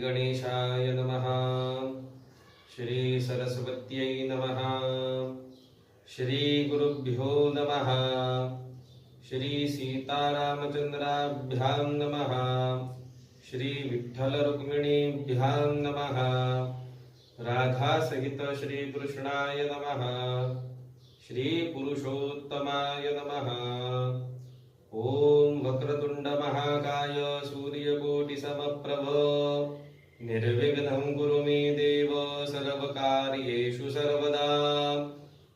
गणेशाय नमः। श्री सरस्वत्यै नमः। श्री गुरुभ्यो नमः। श्री सीतारामचंद्राभ्यां नमः। श्री विठ्ठल रुक्मिणीभ्यां नमः। राधा सहित श्री कृष्णाय नमः। श्री पुरुषोत्तमाय नमः। ओम वक्रतुंड महाकाय सूर्यकोटि समप्रभ निर्विघ्नं कुरु मे देव सर्वकार्येषु सर्वदा।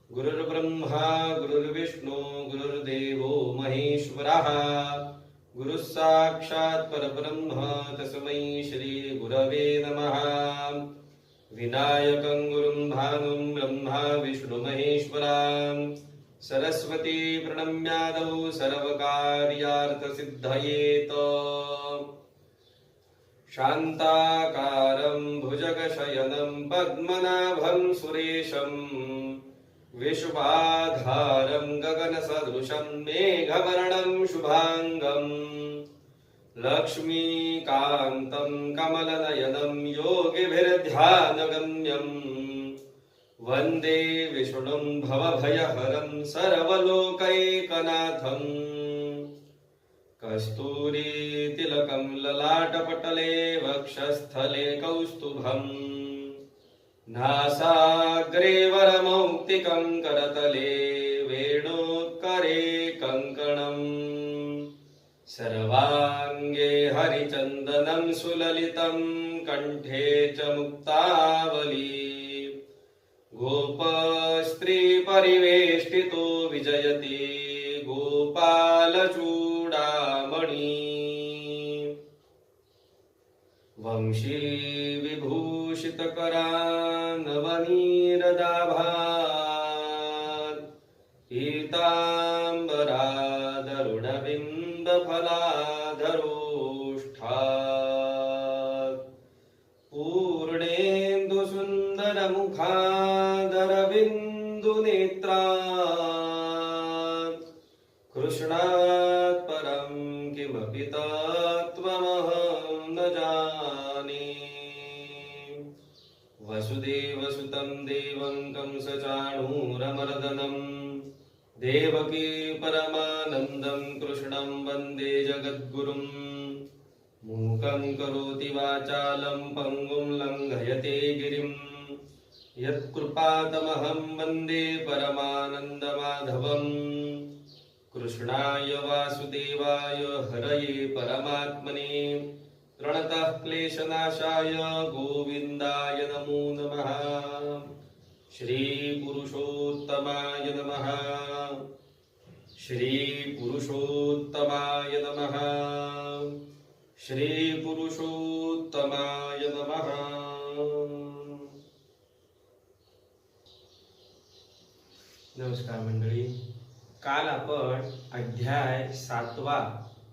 गुरुर्ब्रह्मा गुरुर्विष्णु गुरुर्देवो महेश्वरः। गुरुः साक्षात् परब्रह्म तस्मै श्री गुरवे नमः। विनायकं गुरुं भानुं ब्रह्मा विष्णु महेश्वरां सरस्वती प्रणम्यादौ सर्वकार्यार्थसिद्धयेत। शान्ताकारं भुजगशयनं पद्मनाभं सुरेशं विश्वाधारं गगनसदृशं मेघवर्णं शुभांगं लक्ष्मीकान्तं कमलनयनं योगिभिर्ध्यानगम्यं वन्दे विष्णुं भवभयहरं सर्वलोकैकनाथम्। कस्तूरीतिलकं ललाटपटले वक्षस्थले कौस्तुभम् नासाग्रे वरमौक्तिकं करतले वेणोत्करे कङ्कणम्। सर्वाङ्गे हरिचन्दनं सुललितं कण्ठे च मुक्तावली। गोपस्त्री परिवेष्टितो विजयति गोपालचूडामणि। वंशी विभूषितकरानवनीरदाभात् पीताम्बरादरुणबिम्बफलाधरोष्ठात् पूर्णेन्दुसुन्दरमुखादरबिन्दुनेत्रात् कृष्णात् परं किमपि तत्त्वमहं न जाने। वसुदेवसुतं देवं कंसचाणूरमर्दनं देवकी परमानन्दं कृष्णं वन्दे जगद्गुरुं। मूकं करोति वाचालं पङ्गुं लङ्घयते गिरिं यत्कृपातमहं वन्दे परमानन्दमाधवम्। कृष्णाय वासुदेवाय हरये परमात्मने प्रणतः क्लेशनाशाय गोविन्दाय नमो नमः। श्री पुरुषोत्तमाय नमः। श्री पुरुषोत्तमाय नमः। श्री पुरुषोत्तमाय नमः। नमस्कार मंडळी, काल आपण अध्याय 7वा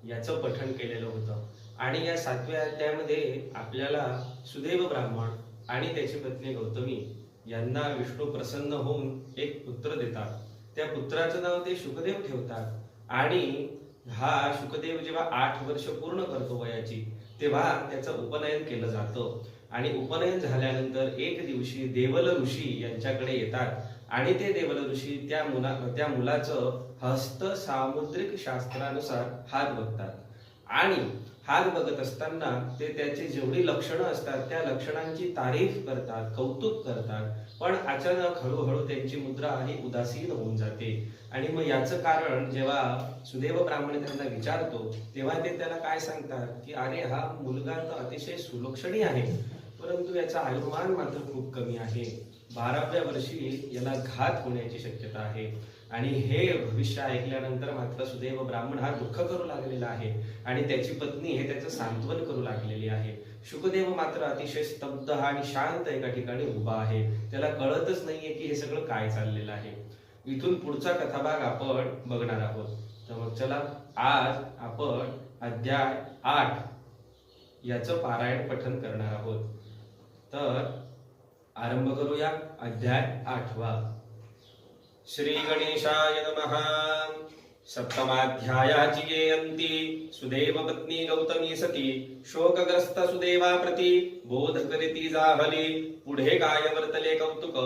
याचं पठण केलेलं होतं आणि या 7व्या अध्यायामध्ये आपल्याला सुदैव ब्राह्मण आणि त्याची पत्नी गौतमी यांना विष्णू प्रसन्न होऊन एक पुत्र देतात. त्या पुत्राचं नाव ते शुकदेव ठेवतात आणि हा शुकदेव जेव्हा 8 वर्ष पूर्ण करतो वयाची तेव्हा त्याचं उपनयन केलं जातं आणि उपनयन झाल्यानंतर एक दिवशी देवल ऋषी यांच्याकडे येतात आणि ते देवल ऋषी त्या मुलाचं हस्त सामुद्रिक शास्त्रानुसार हात बघतात आणि हात बघत असताना ते त्याची जेवढी लक्षणं असतात त्या लक्षणांची तारीफ करतात, कौतुक करतात, पण अचानक हळूहळू त्यांची मुद्रा ही उदासीन होऊन जाते. आणि मग याचं कारण जेव्हा सुदैव ब्राह्मण त्यांना विचारतो तेव्हा ते त्याला काय सांगतात की अरे हा मुलगा तर अतिशय सुलक्षणी आहे, परंतु याचा आयुर्मान मात्र खूप कमी आहे. 12व्या वर्षी याला घात होण्याची शक्यता आहे. आणि हे भविष्य ऐकल्यानंतर मात्र सुदैव ब्राह्मण हा दुःख करू लागलेला आहे आणि त्याची पत्नी हे त्याचं सांत्वन करू लागलेली आहे. शुकदेव मात्र अतिशय स्तब्ध आणि शांत एका ठिकाणी उभा आहे. त्याला कळतच नाहीये की हे सगळं काय चाललेलं आहे. इथून पुढचा कथाभाग आपण बघणार आहोत. तर मग चला आज आपण अध्याय 8 याचं पारायण पठण करणार आहोत. तर आरंभ करूया. अध्याय 8वा. श्री गणेशाय नमः. सप्तमाध्यायाची येयंती सुदेव पत्नी गौतमी सती शोकग्रस्त सुदेवा प्रती बोध करीती जाहली पुढे काय वर्तले कौतुक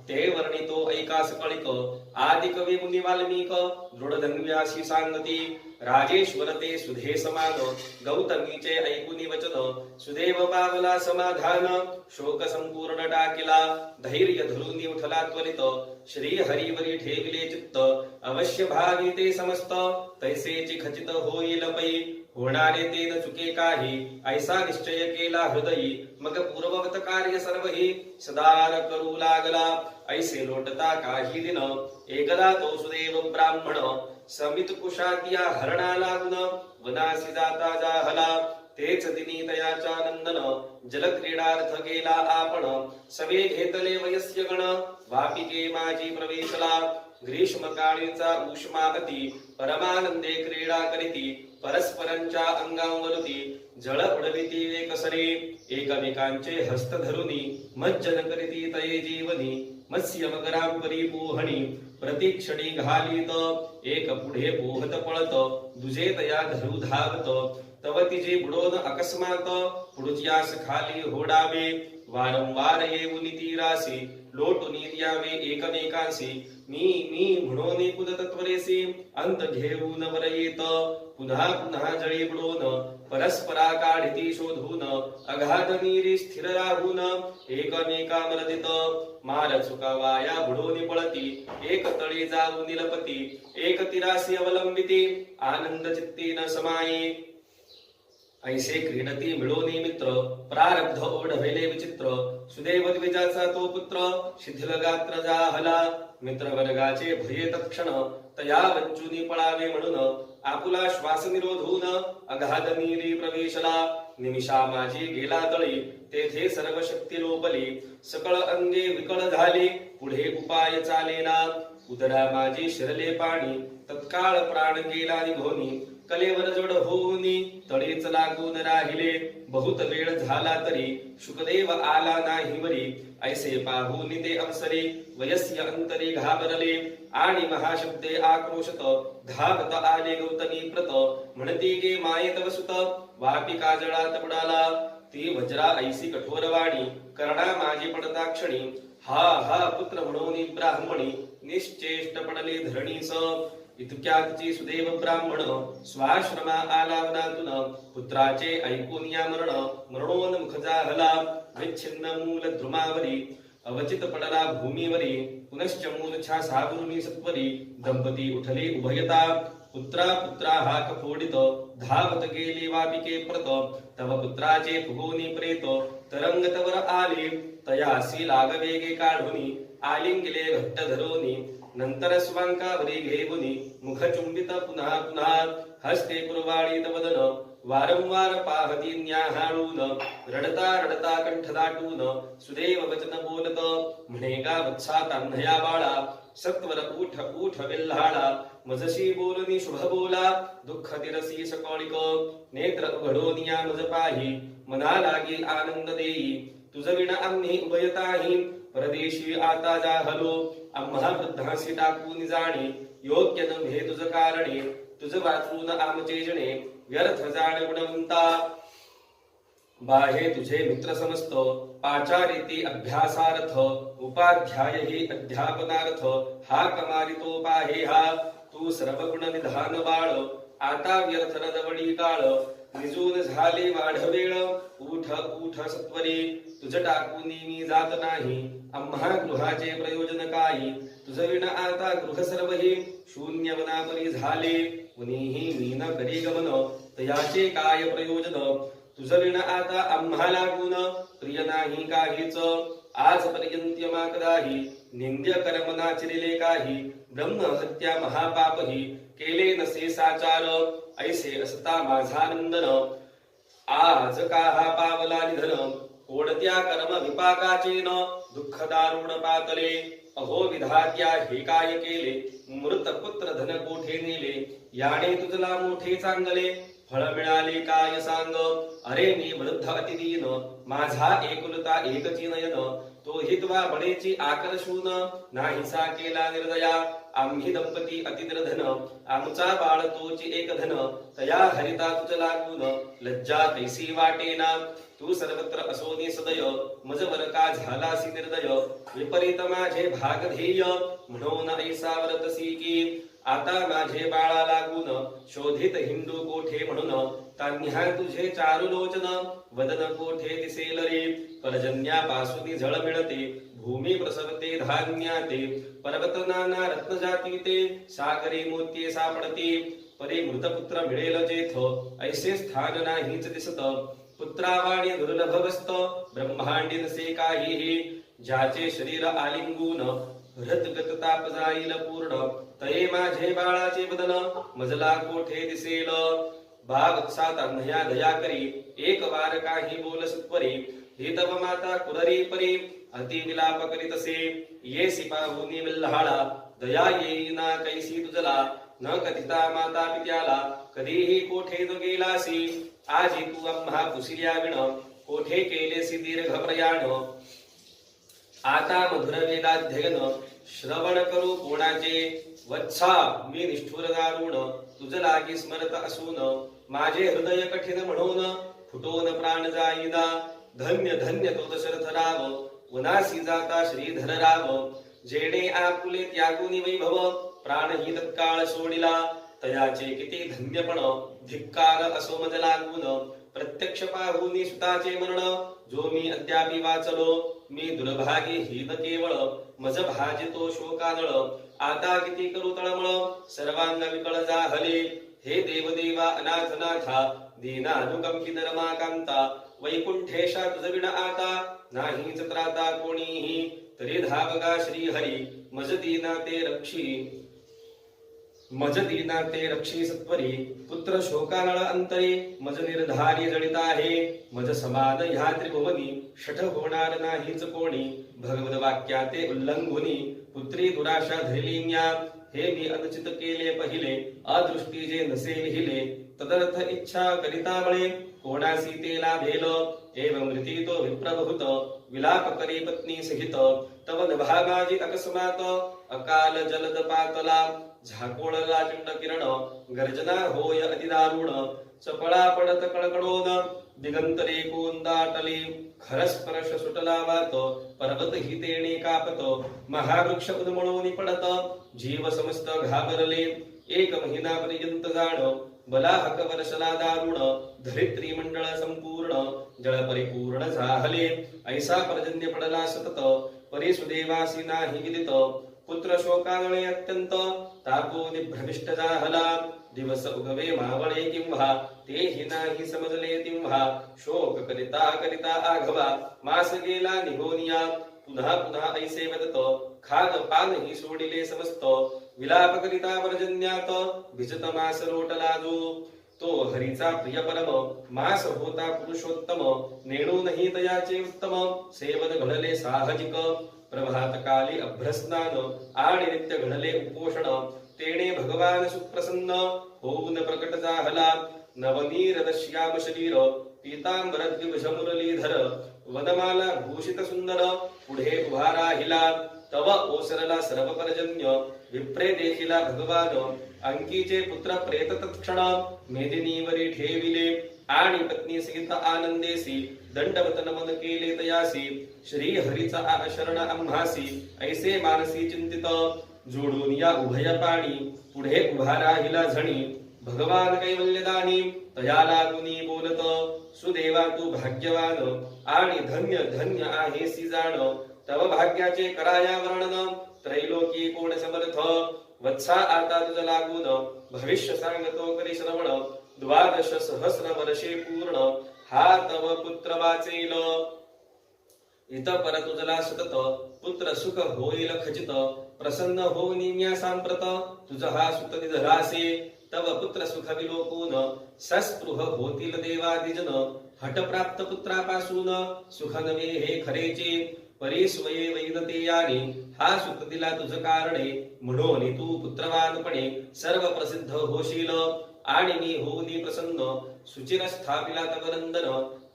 ते वर्णितो ऐकास कळिक आदि कवी मुनी वाल्मिक दृढधन्व्यासी सांगती राजेश्वर ते सुधे समान गौतमीचे ऐकुनी वचन सुदेव पावला समाधान शोक संपूर्ण टाकिला धैर्य धरून उठला त्वरित श्री हरिवरी ठेविले चित्त अवश्य भावी ते समस्त तैसेची खचित होईल पै होणारे ते न चुके काही ऐसा निश्चय केला हृदयी मग पूर्ववत कार्य सर्वही सदार करू लागला ऐसे लोटता काही दिन एकदा तो सुदेव ब्राह्मण समित कुशातिया हरणा लागून वनासी जाता जाहला तेच दिनी तयाचा नंदन जलक्रीडार्थ गेला आपण सवे घेतले वयस्य गण वापिके माझी प्रवेशला ग्रीष्मकाळीचा उष्मा अति परमानंदे क्रीडा करीती परस्परांच्या अंगावरती जळ उडविती एकसरे एकमेकांचे हस्त धरुनी मज्जन करीती तये जीवनी मत्स्य मगराम परिपोहणी प्रतिक्षणी घालीत एक पुढे पोहत पळत दुजे तया धरू धावत तव तिचे बुडोन अकस्मात पुढच्यास खाली होडावे वारंवार येऊन तीरासी लोटून यावे एकमेकांशी मी म्हणून कुदत त्वरेसी अंत घेऊन वर येत पुन्हा पुन्हा जळी बुडोन परस्परा काढिती शोधून अगाध नीरी स्थिर राहून एकमेका मरदित मार चुकावाया बुडोनी पळती एक तळी जाऊ निलपती एक तिरासी अवलंबिती आनंद चित्ती न समाये ऐसे क्रीडती मिळोनी मित्र प्रारब्ध ओढवेले विचित्र सुदैव द्विजाचा तो पुत्र शिथिल गात्र जाहला मित्र वर्गाचे भये तत्क्षण तया वंचुनी पळावे म्हणून आपुला श्वास निरोधून अगाध नीरी प्रवेशला निमिषा माझी गेला तळी तेथे सर्व शक्ती लोपली सकळ अंगे विकळ झाली पुढे उपाय चालेना उदरा माझी शिरले पाणी तत्काळ प्राण गेला निघोनी कलेवर जड होऊनी तळीच लागून राहिले बहुत वेळ झाला तरी शुकदेव आला नाही वरी ऐसे पाहून ते अवसरे वयस्य अंतरी घाबरले आणि महाशब्दे आक्रोशत धावत आले गौतमी प्रत म्हणती गे माये तव सुत वापी काजळात बुडाला ती वज्रा ऐसी कठोरवाणी कर्णा माझी पडता क्षणी हा हा पुत्र म्हणून ब्राह्मणी निश्चेष्ट पडले धरणीस इतक्यातची सुदेव ब्राह्मण स्वाश्रमा आला वनातून पुत्राचे ऐकून या मरणोन्मुख जाहला विच्छिन्न मूल द्रुमावरी अवचित पडला भूमीवरी पुनश्च मूर्छा सावरुनी सत्वरी दंपती उठले उभयता पुत्रा हाक फोडित धावत गेली वापिके प्रत तव पुत्राचे फुगोनी प्रेत तरंग तवर आले तयासी लागवेगे काढुनी आलिंगिले घट्ट धरोनी नंतर स्वांकावरी घेऊनी मुख चुंबित पुन्हा पुन्हा हस्ते कुरवाळीत वदन वारंवार पाहती न्याहाळून रडता रडता कंठ दाटून सुदेव वचन बोलत म्हणे गा वत्सा तान्हया बाळा सत्वर उठ उठ वेल्हाळा मजशी बोलनी शुभ बोला दुःख दिरसी सकळिक नेत्र उघडोनिया मज पाही मना लागी आनंद देई तुझ विण आम्ही उभयताही परदेशी आता जाहलो आम्हा वृद्धांशी टाकून जाणे योग्य नव्हे तुझ कारणे तुझ वाचून आमचे जणे व्यर्थ जाण गुणवंता बाहे तुझे मित्र समस्त पाचारिती अभ्यासार्थ उपाध्याय ही अध्यापनार्थ हा कमारितो पाहे हा तू सर्व गुण निधान बाळ आता व्यर्थ न दवडी काळ निजून झाले वाढवेळ उठ उठ सत्वरी तुझ टाकून मी जात नाही आम्हा गृहाचे प्रयोजन काही तुझ विण आता गृह सर्वही शून्य वनापरी झाले मुनीही मी न करी गमन तयाचे काय प्रयोजन तुझ विण आता आम्हा लागून प्रिय नाही काहीच आजपर्यंत माकदाही निंद्य कर्म नाचरिले काही ब्रह्म हत्या महापापही केले नसे साचार ऐसे असता माझा नंदन आज का हा पावला निधन कोणत्या कर्म विपाकाचे न दुःख दारुण पातले अहो विधात्या हे काय केले मृत पुत्र धन कोठे नेले याने तुझला मोठे चांगले फळ मिळाले काय सांग अरे मी वृद्ध अतिदीन माझा एकुलता एकची नयन तो हितवा बळेची आकर्षून नाहीसा केला निर्दया आम्ही दंपती अति निर्धन आमचा बाळ तोची एक धन तया हरिता तुझ लागून लज्जा कैसी वाटेना तू सर्वत्र असोनी सदय मज वर का झालासी निर्दय विपरीत माझे भाग ध्येय म्हणून ऐसा व्रतसी की आता माझे बाळा लागून शोधित हिंदू कोठे म्हणून तान्ह्या तुझे चारु लोचन वदन कोठे दिसेल रे पर्जन्यापासून झळ मिळते भूमी प्रसवते धान्याते पर्वत नाना रत्न जाती ते सागरी मोती सापडते परी मृतपुत्र मिळेल जेथ ऐसे स्थान नाहीच दिसत पुत्रावाणी दुर्लभ वस्त ब्रह्मांडी नसे काहीही ज्याचे शरीर आलिंगून हृदगत ताप जाईल पूर्ण तये माझे बाळाचे बदन मजला कोठे दिसेल भावत्सात अन्हया दया करी एक वार काही बोल सत्वरी हे तव माता कुररी परी अति विलाप करीतसे ये सिपाहुनी विल्हाळा दया येईना कैसी तुझला न कथिता माता पित्याला कधीही कोठे तो गेलासी आजी तू आम्हा पुसिल्या विण कोठे केलेसी दीर्घ प्रयाण आता मधुर वेदाध्ययन श्रवण करू कोणाचे वत्सा मी निष्ठुर दारुण तुझ लागी स्मरत असून माझे हृदय कठीण म्हणून फुटून प्राण जाईना धन्य धन्य तो दशरथ राव वनासी जाता श्रीधर राव जेणे आपुले त्यागुनी वैभव प्राणही तत्काळ सोडिला तयाचे किती धन्यपण धिक्कार असो मज लागून प्रत्यक्ष पाहुनी सुताचे मरण जो मी अद्यापि वाचलो मी दुर्भागी हीन केवळ मज भाजितो शोकानळ आता किती करू तळमळ सर्वांना विकळ जाहले हे देवदेवा अनाथनाथा दीनानुकंपी धर्माकांता वैकुंठेशा तुझ विण आता नाहीच त्राता कोणीही तरी धावगा श्री हरी मज दीना ते रक्षी सत्वरी पुत्र शोकानळ अंतरे मज निर्धारी जळित आहे मज समान ह्या त्रिभुवनी शठ होणार नाहीच कोणी भगवद वाक्याते उल्लंघुनी पुत्री दुराशा धरिलिन्या हे मी अनुचित केले पहिले अदृष्टी जे नसे लिहिले तदर्थ इच्छा करिता बळे कोणासी ते लाभेल एवं मृती तो विप्रभूत विलाप करी पत्नी सहित तव नभागाजी अकस्मात अकाल जलद पातला झाकोळला चंड किरण गर्जना होय अतिदारुण चपळा पडत कळकळोन दिगंतरे कोंदाटली खरस्पर्श सुटला वात पर्वत हितेने कापत महावृक्ष उन्मळून पडत जीव समस्त घाबरले एक महिना पर्यंत जाण बलाहक वर्षला दारुण धरित्री मंडळ संपूर्ण जळ परिपूर्ण झाले ऐसा पर्जन्य पडला सतत परी सुदेवासी नाही विदित पुत्र शोकानळे अत्यंत तापो निभ्रमिष्ट जाहला दिवस उगवे मावळे किंवा तेही नाही समजले तिंव्हा शोक करिता करिता आघवा मास गेला निघोनिया पुन्हा पुन्हा ऐसे वदत खाद पान ही सोडिले समस्त विलाप करिता पर्जन्यात भिजत मास लोटला जो तो हरीचा प्रिय परम मास होता पुरुषोत्तम नेणू नाही तयाचे उत्तम सेवन घडले साहजिक प्रभात काली अभ्रस्नान आणि नित्य घडले उपोषण तेणे भगवान सुप्रसन्न होऊन प्रकट जाहला नवनीर श्याम शरीर पीतांबर द्विभुज मुरलीधर वनमाला भूषित सुंदर पुढे उभा राहिला तव ओसरला सर्व पर्जन्य विप्रे देखिला भगवान अंकीचे पुत्र प्रेत तत्क्षण मेदिनीवरी ठेविले आणि पत्नी सहित आनंदेसी दंडवत नमन केले तयासी श्री हरीचा आशरण आम्हासी ऐसे मानसी चिंतित जोडून या उभय पाणी पुढे उभा राहिला झणी भगवान कैवल्यदानी तया लागुनी बोलत सुदेवा तू भाग्यवान आणि धन्य धन्य आहेसी जाण तव भाग्याचे कराया वर्णन त्रैलोकी कोण समर्थ वत्सा आता तुझ लागून भविष्य सांगतो करी श्रवण 12 सहस्र वर्षे पूर्ण हा तव पुत्र वाचेल इत पर तुझला सतत पुत्र सुख होईल खचित प्रसन्न होऊन निम्या सांप्रत तुझ हा सुत निधरासे तव पुत्र सुख विलोकून सस्पृह होतील देवादिजन हट प्राप्त पुत्रापासून सुख नवे हे खरेचे परिस्वये वैनते याने हा सुख दिला तुझ कारणे म्हणून तू पुत्रवानपणे सर्व प्रसिद्ध होशील आणि मी होऊनी प्रसन्न सुचिर स्थापिला तव नंदन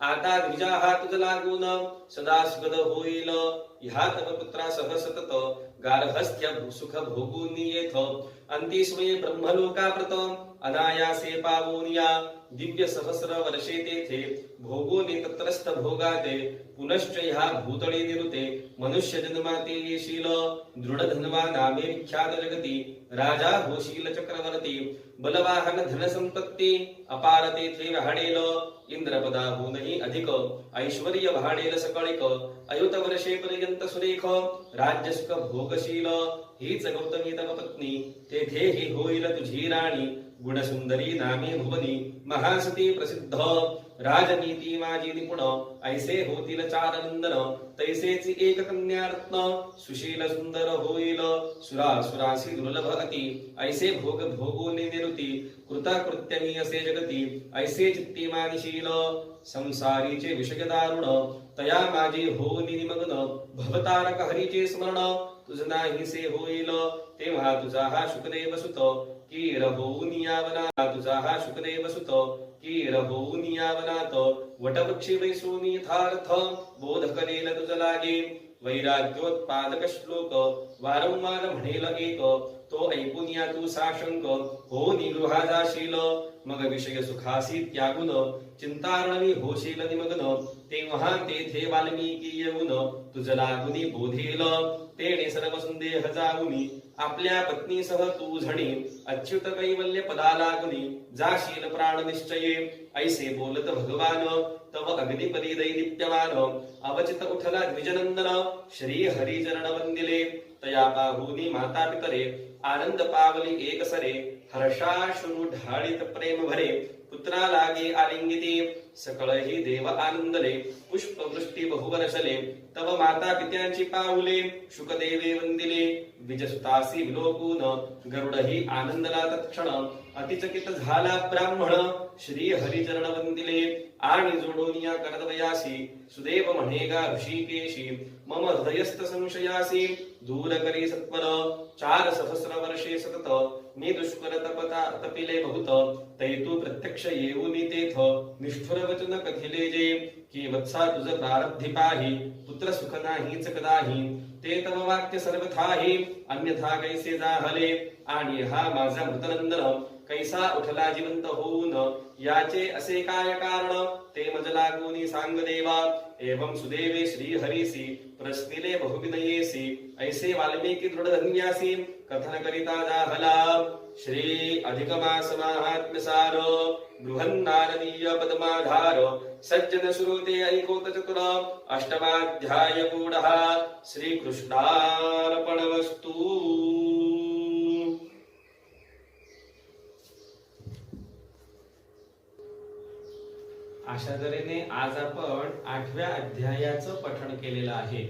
आता द्विजा हा तुझ लागून सदा सुगद होईल ह्या तव पुत्रासह सतत गार्हस्थ्य सुख भोगून येथ अंती स्वये ब्रह्मलोकाप्रत अनायासे पावोनिया दिव्य सहस्र वर्षे तेथे भोगोनी तत्रस्थ भोगाते पुनश्च ह्या भूतळे निरुते मनुष्य जन्माते येशील दृढधन्वा नामे विख्यात जगती राजा होशील चक्रवर्ती बलवाहन धन संपत्ती अपार तेथे वाढेल इंद्रपदाहूनही अधिक ऐश्वर्य वाढेल सकळिक अयुत वर्षे पर्यंत सुरेख राज्यसुख भोगशील हीच गौतमी तव पत्नी तेथे ही होईल तुझी राणी गुणसुंदरी नामे भुवनी महासती प्रसिद्ध राजनीती माझी निपुण ऐसे होतील चार नंदन तैसेची एक कन्यारत्न सुशील सुंदर होईल सुरासुरासी दुर्लभ अति ऐसे भोग भोगोनी निरुती कृताकृत्यनी असे जगती ऐसे चित्ती मानशील संसारीचे विषय दारुण तया माझी होनी निमग्न भवतारक हरीचे स्मरण तुझ नाहीसे होईल तेव्हा तुझा हा शुकदेव सुत कीर होऊन यावना तुझा हा शुकदेव सुत कीर होऊन यावनात वटवृक्षी वैसून यथार्थ बोध करेल तुझ लागे वैराग्योत्पादक श्लोक वारंवार म्हणेल एक तो ऐकून या तू साशंक हो निगृहा जाशील मग विषय सुखासी त्यागुन चिंतारणवी होशील निमग्न तेव्हा तेथे वाल्मिकी येऊन तुझ लागुनी बोधेल तेने सर्व संदेह जाऊनी आपल्या पत्नीसह तू झणी अच्युत कैवल्य पदा लागुनी जाशील प्राण निश्चये ऐसे बोलत भगवान तव अग्निपदी दैदिप्यमान अवचित उठला द्विजनंदन श्री हरिचरण वंदिले तया पाहुनी माता पितरे आनंद पावली एक सरे हर्षाश्रू ढाळीत प्रेम भरे पुत्रा लागे आलिंगिती सकळही देव आनंदले पुष्पवृष्टी बहुवर्षले तव माता पित्यांची पाऊले शुकदेवे वंदिले द्विजसुतासी विलोकून गरुडही आनंदला तत्क्षण अतिचकित झाला ब्राह्मण श्री हरिचरण वंदिले आणि जोडून या करदवयासी सुदेव म्हणेगा ऋषिकेशी मम हृदयस्थ संशयासी दूर करी सत्वर 4 सहस्र वर्षे सतत मी दुष्कर तपिले बहुत तै तू प्रत्यक्ष येऊनी तेथ निष्ठुर वचन कथिले जे की वत्सा तुझ प्रारब्धी पाही पुत्र सुख नाहीच कदाही ते तव वाक्य सर्वथाही अन्यथा कैसे जाहले आणि हा माझा मृतनंदन कैसा उठला जिवंत होऊन याचे असे काय कारण ते मज लागूनी सांग देवा एवं सुदेवे श्री हरीसी प्रश्निले बहुविनयेसी ऐसे वाल्मीकी दृढ धन्यासी कथन करिता जाहला श्री अधिकमास माहात्म्य सार बृहन्नारदीय पद्माधार सज्जन श्रुते ऐकोत चतुर अष्टमाध्याय गूढः श्री कृष्णार्पणमस्तु। अशा तऱ्हेने आज आपण 8व्या अध्यायाचं पठण केलेलं आहे।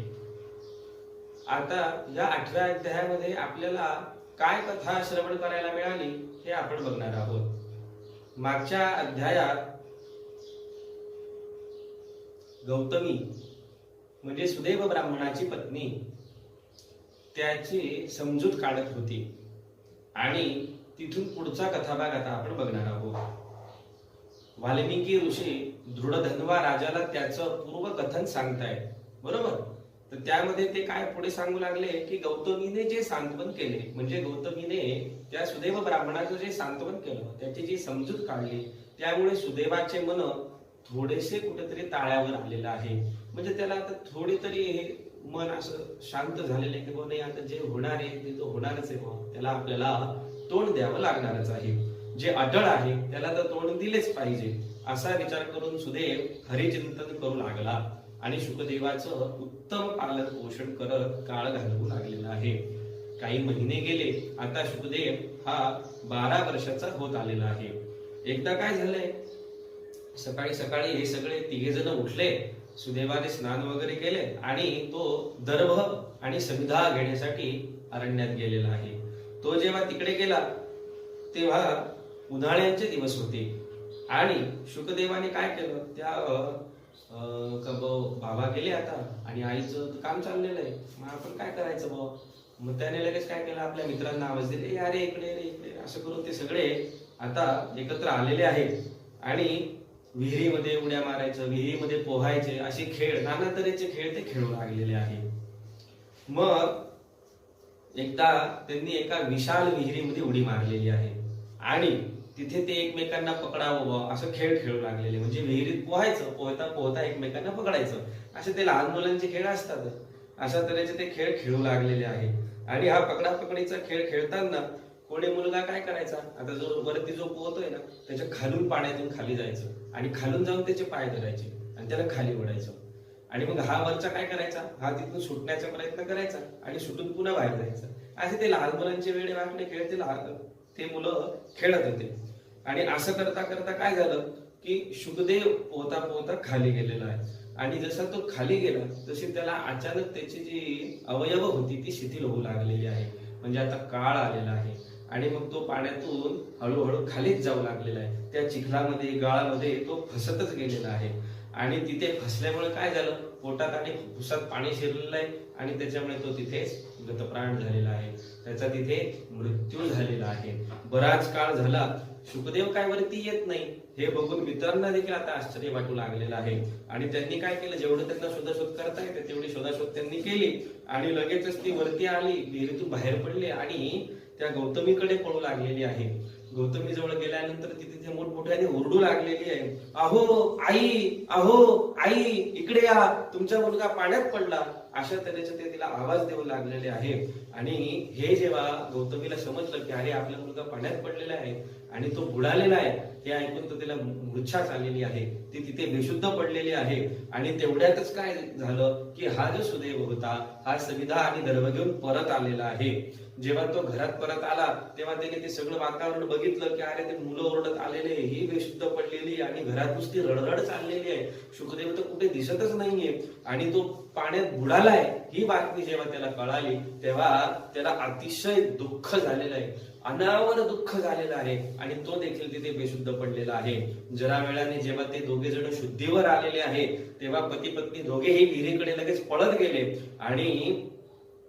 आता या 8व्या अध्यायामध्ये आपल्याला काय कथा श्रवण करायला मिळाली हे आपण बघणार आहोत। मागच्या अध्यायात गौतमी म्हणजे सुदेव ब्राह्मणाची पत्नी त्याची समजूत काढत होती आणि तिथून पुढचा कथाभाग आता आपण बघणार आहोत। वाल्मिकी ऋषी दृढधन्वा राजाला त्याचं पूर्व कथन सांगतायत, बरोबर। तर त्यामध्ये ते काय पुढे सांगू लागले की गौतमीने जे सांत्वन केले म्हणजे गौतमीने त्या सुदेव ब्राह्मणाचं जे सांत्वन केलं त्याची जी समजूत काढली त्यामुळे सुदेवाचे मन थोडेसे कुठेतरी ताळ्यावर आलेलं आहे। म्हणजे त्याला आता थोडी तरी हे मन असं शांत झालेलं आहे की नाही आता जे होणार आहे ते तो होणारच आहे, त्याला आपल्याला तोंड द्यावं लागणारच आहे। जे अटळ आहे त्याला तर तोंड दिलेच पाहिजे असा विचार करून सुदेव हरिचिंतन करू लागला आणि शुकदेवाचं उत्तम पालन पोषण करत काळ घालवू लागलेला आहे। काही महिने गेले, आता शुकदेव हा 12 वर्षाचा होत आलेला आहे। एकदा काय झालंय, सकाळी सकाळी हे सगळे 3 जण उठले, सुदेवाने स्नान वगैरे केले आणि तो दर्भ आणि समिधा घेण्यासाठी अरण्यात गेलेला आहे। तो जेव्हा तिकडे गेला तेव्हा उन्हाळ्याचे दिवस होते आणि शुकदेवाने काय केलं, त्या बाबा गेले आता आणि आईचं काम चाललेलं आहे, मग आपण काय करायचं बा। मग त्याने लगेच काय केलं, आपल्या मित्रांना आवाज दिले, अरे इकडे रे इकडे, असं करून ते सगळे आता एकत्र आलेले आहेत आणि विहिरीमध्ये उड्या मारायचं, विहिरीमध्ये पोहायचे, असे खेळ, नाना तऱ्हेचे खेळ ते खेळू लागलेले आहे। मग एकदा त्यांनी एका विशाल विहिरीमध्ये उडी मारलेली आहे आणि तिथे ते एकमेकांना पकडावं असं खेळ खेळू लागलेले. म्हणजे विहिरीत पोहायचं, पोहता पोहता एकमेकांना पकडायचं, असे ते लहान मुलांचे खेळ असतात. अशा तऱ्हेचे ते खेळ खेळू लागलेले आहे. आणि हा पकडापकडीचा खेळ खेळताना कोणी मुलगा काय करायचा, आता जो वरती जो पोहतोय ना त्याच्या खालून पाण्यातून खाली जायचं आणि खालून जाऊन त्याचे पाय धरायचे आणि त्याला खाली ओढायचं. आणि मग हा वरचा काय करायचा, हा तिथून सुटण्याचा प्रयत्न करायचा आणि सुटून पुन्हा बाहेर जायचं. असे ते लहान मुलांचे वेडे वाकडे खेळ ते मुलं खेळत होते. आणि असं करता करता काय झालं की शुकदेव पोहता पोहता खाली गेलेला आहे. आणि जसा तो खाली गेला तशी त्याला अचानक त्याची जी अवयव होती ती शिथिल होऊ लागलेली आहे. म्हणजे आता काळ आलेला आहे आणि मग तो पाण्यातून हळूहळू खालीच जाऊ लागलेला आहे. त्या चिखलामध्ये गाळामध्ये तो फसतच गेलेला आहे. आणि तिथे फसल्यामुळे काय झालं, पोटात आणि फुफ्फुसात पाणी शिरलेलं आहे आणि त्याच्यामुळे तो तिथेच गतप्राण झालेला आहे. त्याचा तिथे मृत्यू झालेला आहे. बराच काळ झाला शुकदेव काय वरती येत नाही हे बघून मित्रांना देखील आता आश्चर्य वाटू लागलेलं आहे. आणि त्यांनी काय केलं, जेवढं त्यांना शोधाशोध करता येते तेवढी शोधाशोध त्यांनी केली आणि लगेचच ती वरती आली, विहिरीतून बाहेर पडली आणि त्या गौतमीकडे पळू लागलेली आहे. गौतमी जवळ गेल्यानंतर ती तिथे मोठमोठ्याने ओरडू लागलेली आहे, अहो आई, अहो आई, इकडे या, तुमचा मुलगा पाण्यात पडला. अशा तऱ्हेचे ते तिला आवाज देऊ लागलेले आहे. आणि हे जेव्हा गौतमीला समजलं की अरे आपला मुलगा पाण्यात पडलेला आहे आणि तो बुडालेला आहे, हे ऐकून तर तिला मूर्छा आलेली आहे. ती तिथे बेशुद्ध पडलेली आहे. आणि तेवढ्यातच काय झालं की हा जो सुदैव होता हा सविधा आणि दर्भ घेऊन परत आलेला आहे. जेव्हा तो घरात परत आला तेव्हा त्याने ते सगळं वातावरण बघितलं की अरे ते मुलं ओरडत आलेले, ही बेशुद्ध पडलेली आणि घरात नुसती रडरड चाललेली आहे, शुकदेव तर कुठे दिसतच नाहीये आणि तो पाण्यात बुडालाय ही बातमी जेव्हा त्याला कळाली तेव्हा त्याला अतिशय दुःख झालेलं आहे, अनावर दुःख झालेलं आहे आणि तो देखील तिथे बेशुद्ध पडलेला आहे. जरा वेळाने जेव्हा ते दोघे जण शुद्धीवर आलेले आहे तेव्हा पती पत्नी दोघेही विहिरीकडे लगेच पळत गेले. आणि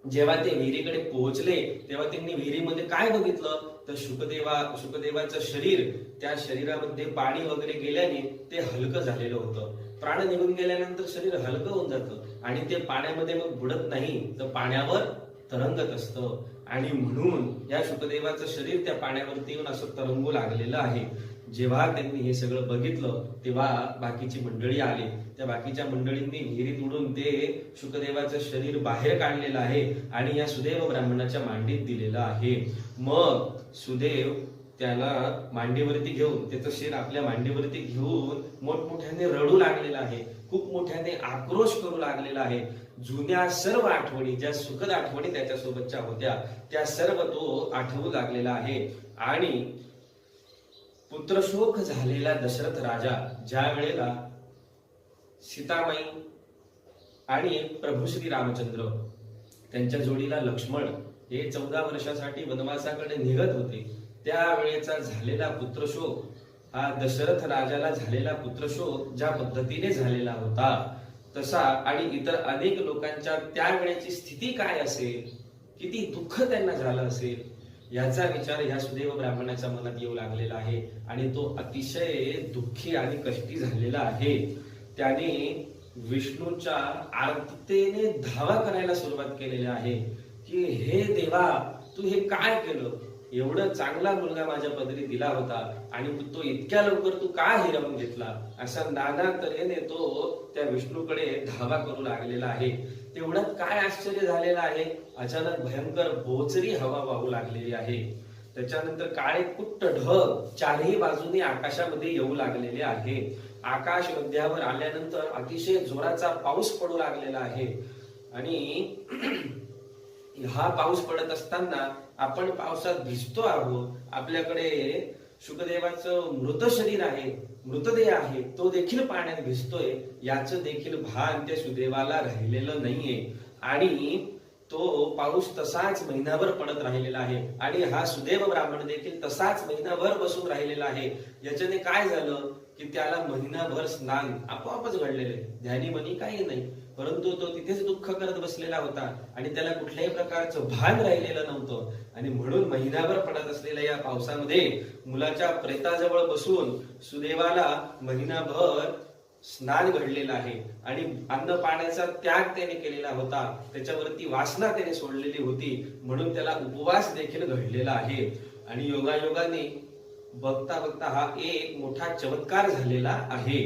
जेव्हा ते विहिरीकडे पोहोचले तेव्हा त्यांनी विहिरीमध्ये काय बघितलं तर शुकदेवाचं शरीर, त्या शरीरामध्ये पाणी वगैरे गेल्याने ते हलकं झालेलं होतं. प्राण निघून गेल्यानंतर शरीर हलकं होऊन जातं आणि ते पाण्यामध्ये मग बुडत नाही तर पाण्यावर तरंगत असतं. आणि म्हणून या शुकदेवाचं शरीर त्या पाण्यावरती येऊन असं तरंगू लागलेलं आहे. जेव्हा त्यांनी हे सगळं बघितलं तेव्हा बाकीची मंडळी आली. त्या बाकीच्या मंडळींनी विहिरीत उडून ते शुकदेवाचं शरीर बाहेर काढलेलं आहे आणि या सुदैव ब्राह्मणाच्या मांडीत दिलेलं आहे. मग सुदैव त्याला मांडीवरती घेऊन, त्याचं शिर आपल्या मांडीवरती घेऊन मोठमोठ्याने रडू लागलेला आहे, खूप मोठ्याने आक्रोश करू लागलेला आहे. जुन्या सर्व आठवणी, ज्या सुखद आठवणी त्याच्यासोबतच्या होत्या त्या सर्व तो आठवू लागलेला आहे. आणि पुत्रशोक झालेला दशरथ राजा ज्या वेळेला सीतामाई आणि प्रभू श्री रामचंद्र त्यांच्या जोडीला लक्ष्मण हे 14 वर्षासाठी वनवासाकडे निघत होते त्यावेळेचा झालेला पुत्रशोक, हा दशरथ राजाला झालेला पुत्रशोक ज्या पद्धतीने झालेला होता तसा आणि इतर अनेक लोकांच्या त्यावेळेची स्थिती काय असेल, किती दुःख त्यांना झालं असेल याचा विचार या सुदैव ब्राह्मणाच्या मनात येऊ लागलेला आहे. आणि तो अतिशय दुःखी आणि कष्टी झालेला आहे. त्याने विष्णूच्या आर्ततेने धावा करायला सुरुवात केलेली आहे की हे देवा, तू हे काय केलं, एवढं चांगला मुलगा माझ्या पदरी दिला होता आणि तो इतक्या लवकर तू का हिरावून घेतला, असा नाना तऱ्हेने तो त्या विष्णूकडे धावा करू लागलेला आहे. तेवढ्यात काय आश्चर्य झालेलं आहे, अचानक भयंकर बोचरी हवा वाहू लागलेली आहे. त्याच्यानंतर काळे कुट्ट ढग चारही बाजूने आकाशामध्ये येऊ लागलेले आहे. आकाश मध्यावर आल्यानंतर अतिशय जोराचा पाऊस पडू लागलेला आहे. आणि हा पाऊस पडत असताना आपण पावसात भिजतो आहोत, आपल्याकडे शुकदेवाचं मृत शरीर आहे, मृतदेह आहे, तो देखील पाण्यात भिजतोय, याचं देखील भान त्या सुदैवाला राहिलेलं नाहीये. आणि तो पाऊस तसाच महिनाभर पडत राहिलेला आहे आणि हा सुदैव ब्राह्मण देखील तसाच महिनाभर बसून राहिलेला आहे. याच्याने काय झालं की त्याला महिनाभर स्नान आपोआपच घडलेले, ध्यानी मनी काही नाही, परंतु तो तिथेच दुःख करत बसलेला होता आणि त्याला कुठल्याही प्रकारचं भान राहिलेलं नव्हतं. आणि म्हणून महिनाभर पडत असलेल्या या पावसामध्ये मुलाच्या प्रेताजवळ बसून सुदैवाला महिनाभर स्नान घडलेलं आहे आणि अन्न पाण्याचा त्याग त्याने केलेला होता, त्याच्यावरती वासना त्याने सोडलेली होती, म्हणून त्याला उपवास देखील घडलेला आहे. आणि योगायोगाने बघता बघता हा एक मोठा चमत्कार झालेला आहे.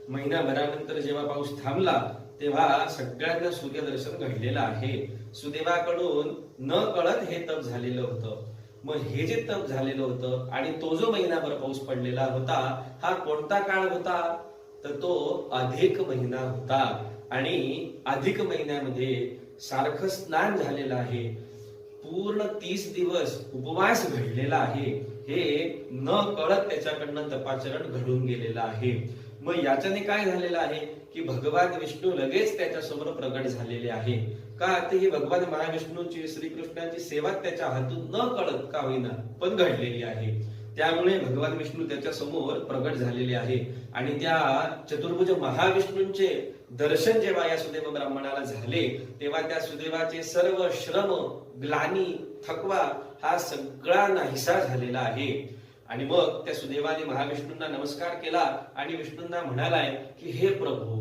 महिनाभरानंतर जेव्हा पाऊस थांबला तेव्हा सगळ्यांना सूर्यदर्शन घडलेलं आहे. सुदेवाकडून न कळत हे तप झालेलं होतं. मग हे जे तप झालेलं होतं आणि तो जो महिनाभर पाऊस पडलेला होता, हा कोणता काळ होता? तर तो अधिक महिना होता. आणि अधिक महिन्यामध्ये सारखं स्नान झालेलं आहे, पूर्ण 30 दिवस उपवास घडलेला आहे. हे न कळत त्याच्याकडनं तपाचरण घडून गेलेलं आहे. मग याच्याने काय झालेलं आहे की भगवान विष्णू लगेच त्याच्या समोर प्रगट झालेले आहे. का तर ही भगवान महाविष्णूची श्रीकृष्णाची सेवा त्याच्या हातून न कळत का होईना पण घडलेली आहे. त्यामुळे भगवान विष्णू त्याच्या समोर प्रगट झालेले आहे. आणि त्या चतुर्भुज महाविष्णूंचे दर्शन जेव्हा या सुदेव ब्राह्मणाला झाले तेव्हा त्या सुदेवाचे सर्व श्रम, ग्लानी, थकवा हा सगळा नाहीसा झालेला आहे. आणि मग त्या सुदेवाने महाविष्णूंना नमस्कार केला आणि विष्णूंना म्हणालाय की हे प्रभू,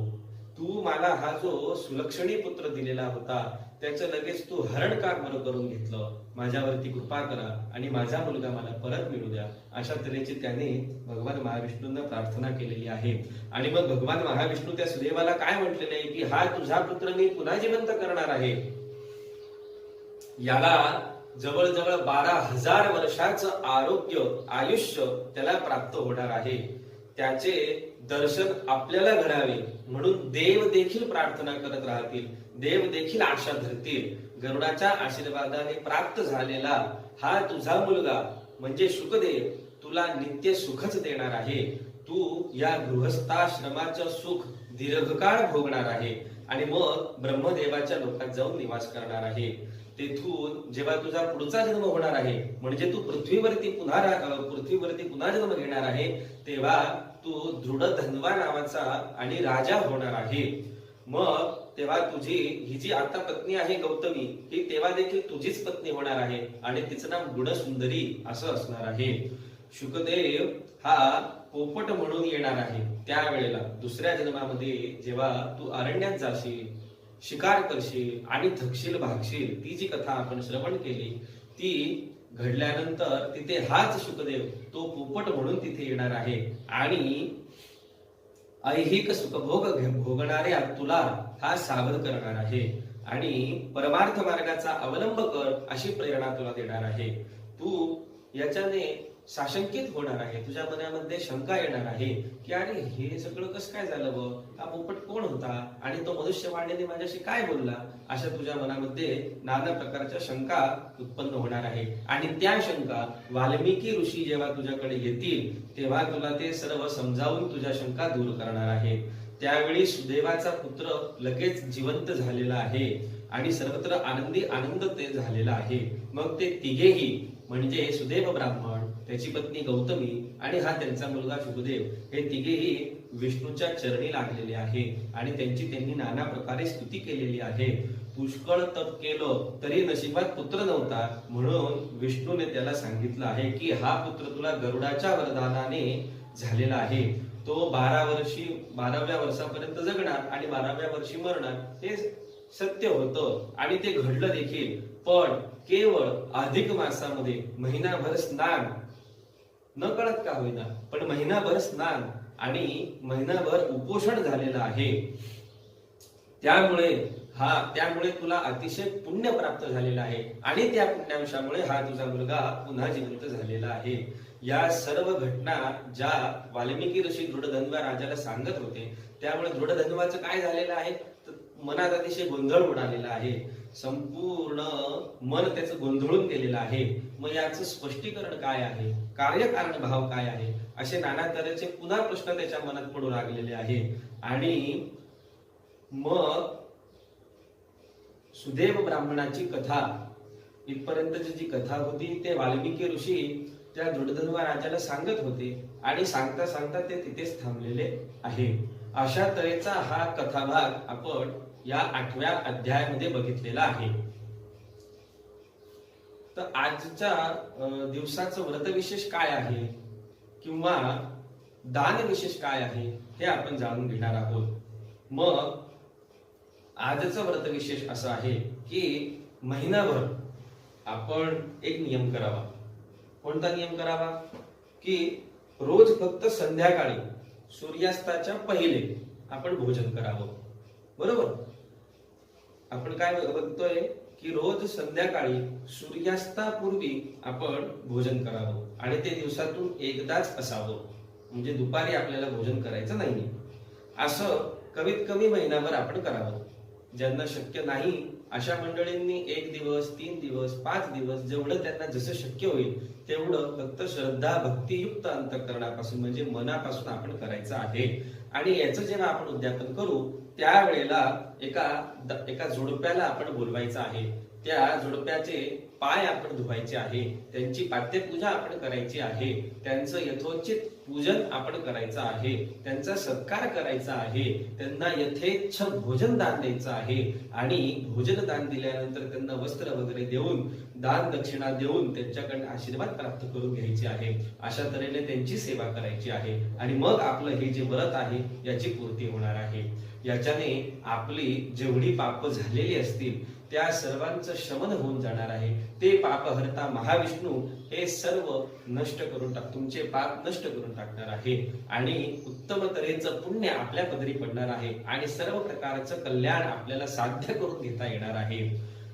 तू मला हा जो सुलक्षणी पुत्र दिलेला होता त्याचं लगेच तू हरण का बरं करून घेतलं? माझ्यावरती कृपा करा आणि माझा मुलगा मला परत मिळू द्या. अशा तऱ्हेची त्याने भगवान महाविष्णूंना प्रार्थना केलेली आहे. आणि मग भगवान महाविष्णू त्या सुदेवाला काय म्हटलेले आहे की हा तुझा पुत्र मी पुन्हा जिवंत करणार आहे. याला जवळजवळ 12,000 वर्षाचं आरोग्य, आयुष्य त्याला प्राप्त होणार आहे. त्याचे दर्शन आपल्याला घडावे म्हणून देव देखील प्रार्थना करत राहतील, देव देखील आशा धरतील. गरुडाच्या आशीर्वादाने प्राप्त झालेला हा तुझा मुलगा म्हणजे शुकदेव तुला नित्य सुखच देणार आहे. तू या गृहस्थाश्रमाचं सुख दीर्घकाळ भोगणार आहे आणि मग ब्रह्मदेवाच्या लोकात जाऊन निवास करणार आहे. तेथून जेव्हा तुझा पुढचा जन्म होणार आहे म्हणजे तू पृथ्वीवरती पुन्हा जन्म घेणार आहे, तेव्हा तू दृढधन्वा नावाचा आणि राजा होणार आहे. मग तेव्हा तुझी ही जी आता पत्नी आहे गौतमी, ही तेव्हा देखील तुझीच पत्नी होणार आहे आणि तिचं नाव गुणसुंदरी असं असणार आहे. शुकदेव हा पोपट म्हणून येणार आहे. त्यावेळेला दुसऱ्या जन्मामध्ये जेव्हा तू अरण्यात जाशील, शिकार करशील आणि थकशील, भागशील, ती जी कथा आपण श्रवण केली ती घडल्यानंतर तिथे हाच शुकदेव तो पोपट म्हणून तिथे येणार आहे आणि ऐहिक सुखभोग भोगणाऱ्या तुला हा सावध करणार आहे आणि परमार्थ मार्गाचा अवलंब कर अशी प्रेरणा तुला देणार आहे. तू याच्याने साशंकित होणार आहे, तुझ्या मनामध्ये शंका येणार आहे की अरे हे सगळं कसं काय झालं व हा पोपट कोण होता आणि तो मनुष्यवाणीने माझ्याशी काय बोलला, अशा तुझ्या मनामध्ये नाना प्रकारच्या शंका उत्पन्न होणार आहे. आणि त्या शंका वाल्मिकी ऋषी जेव्हा तुझ्याकडे येतील तेव्हा तुला ते सर्व समजावून तुझ्या शंका दूर करणार आहे. त्यावेळी सुदेवाचा पुत्र लगेच जिवंत झालेला आहे आणि सर्वत्र आनंदी आनंद ते झालेला आहे. मग ते तिघेही म्हणजे सुदेव ब्राह्मण, त्याची पत्नी गौतमी आणि हा त्यांचा मुलगा शुकदेव हे तिघेही विष्णूच्या चरणी लागलेले आहे आणि त्यांनी नाना प्रकारे स्तुती केलेली आहे. पुष्कळ तप केलं तरी नशिबात पुत्र नव्हता म्हणून विष्णूने त्याला सांगितलं आहे की हा पुत्र तुला गरुडाच्या वरदानाने झालेला आहे. तो 12व्या वर्षापर्यंत जगणार आणि 12व्या वर्षी मरणार हे सत्य होतं आणि ते घडलं देखील. पण केवळ अधिक मासामध्ये महिनाभर स्नान, न कळत का होईना पण महिनाभर स्नान आणि महिनाभर उपोषण झालेलं आहे. त्यामुळे तुला अतिशय पुण्य प्राप्त झालेलं आहे आणि त्या पुण्याविषयामुळे हा तुझा मुलगा पुन्हा जिवंत झालेला आहे. या सर्व घटना ज्या वाल्मिकी ऋषी दृढधन्वा राजाला सांगत होते त्यामुळे दृढधन्वाचं काय झालेलं आहे, मनात अतिशय गोंधळ उडालेला आहे. संपूर्ण मन त्याचं गोंधळून गेलेलं आहे. मग याचं स्पष्टीकरण काय आहे, कार्यकारण भाव काय आहे, असे नाना तऱ्हेचे पुन्हा प्रश्न त्याच्या मनात पडू लागलेले आहे. आणि मग सुदेव ब्राह्मणाची कथा इथपर्यंतची जी कथा होती ते वाल्मिकी ऋषी त्या दृढधन्वा राजाला सांगत होते आणि सांगता सांगता ते तिथेच थांबलेले आहे. अशा तऱ्हेचा हा कथाभाग आपण या 8व्या अध्यायामध्ये बघितलेला आहे. तर आजच्या दिवसाचं व्रत विशेष काय आहे किंवा दान विशेष काय आहे हे आपण जाणून घेणार आहोत. मग आजचं व्रत विशेष असं आहे की महिनाभर आपण एक नियम करावा. कोणता नियम करावा? की रोज फक्त संध्याकाळी सूर्यास्ताच्या पहिले आपण भोजन करावं. बरोबर? आपण काय बघतोय की रोज संध्याकाळी सूर्यास्तापूर्वी आपण भोजन करावं आणि ते दिवसातून एकदाच असावं. म्हणजे दुपारी आपल्याला भोजन करायचं नाही. असं कमीत कमी महिनाभर आपण करावं. ज्यांना शक्य नाही अशा मंडळींनी 1 दिवस, 3 दिवस, 5 दिवस, जेवढं त्यांना जसं शक्य होईल तेवढं फक्त श्रद्धा भक्तियुक्त अंतःकरणापासून म्हणजे मनापासून आपण करायचं आहे. आणि याचं जेव्हा आपण उद्यापन करू त्यावेळेला एका जोडप्याला आपण बोलवायचं आहे. त्या जोडप्याचे पाय आपण धुवायचे आहे, त्यांची पाद्यपूजा आपण करायची आहे, त्यांचं यथोचित पूजन आपण करायचं आहे, त्यांचा सत्कार करायचा आहे, त्यांना यथेच्छ भोजन दान द्यायचं आहे आणि भोजन दान दिल्यानंतर त्यांना वस्त्र वगैरे देऊन दान दक्षिणा देऊन त्यांच्याकडे आशीर्वाद प्राप्त करून घ्यायचे आहे. अशा तऱ्हेने त्यांची सेवा करायची आहे आणि मग आपलं हे जे व्रत आहे याची पूर्ती होणार आहे. याच्याने आपली जेवढी पाप झालेली असतील त्या सर्वांचं शमन होऊन जाणार आहे. ते पापहर्ता महाविष्णू हे सर्व नष्ट करून तुमचे पाप नष्ट करून टाकणार आहे आणि उत्तम तऱ्हेचं पुण्य आपल्या पदरी पडणार आहे आणि सर्व प्रकारचं कल्याण आपल्याला साध्य करून घेता येणार आहे.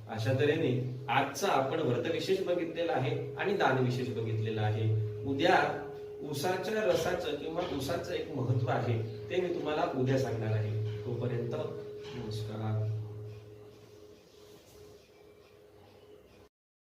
अशा तऱ्हेने आजचा आपण व्रत विशेष बघितलेला आहे आणि दान विशेष बघितलेला आहे. उद्या उसाच्या रसाचं किंवा उसाचं एक महत्व आहे ते मी तुम्हाला उद्या सांगणार आहे. तोपर्यंत नमस्कार.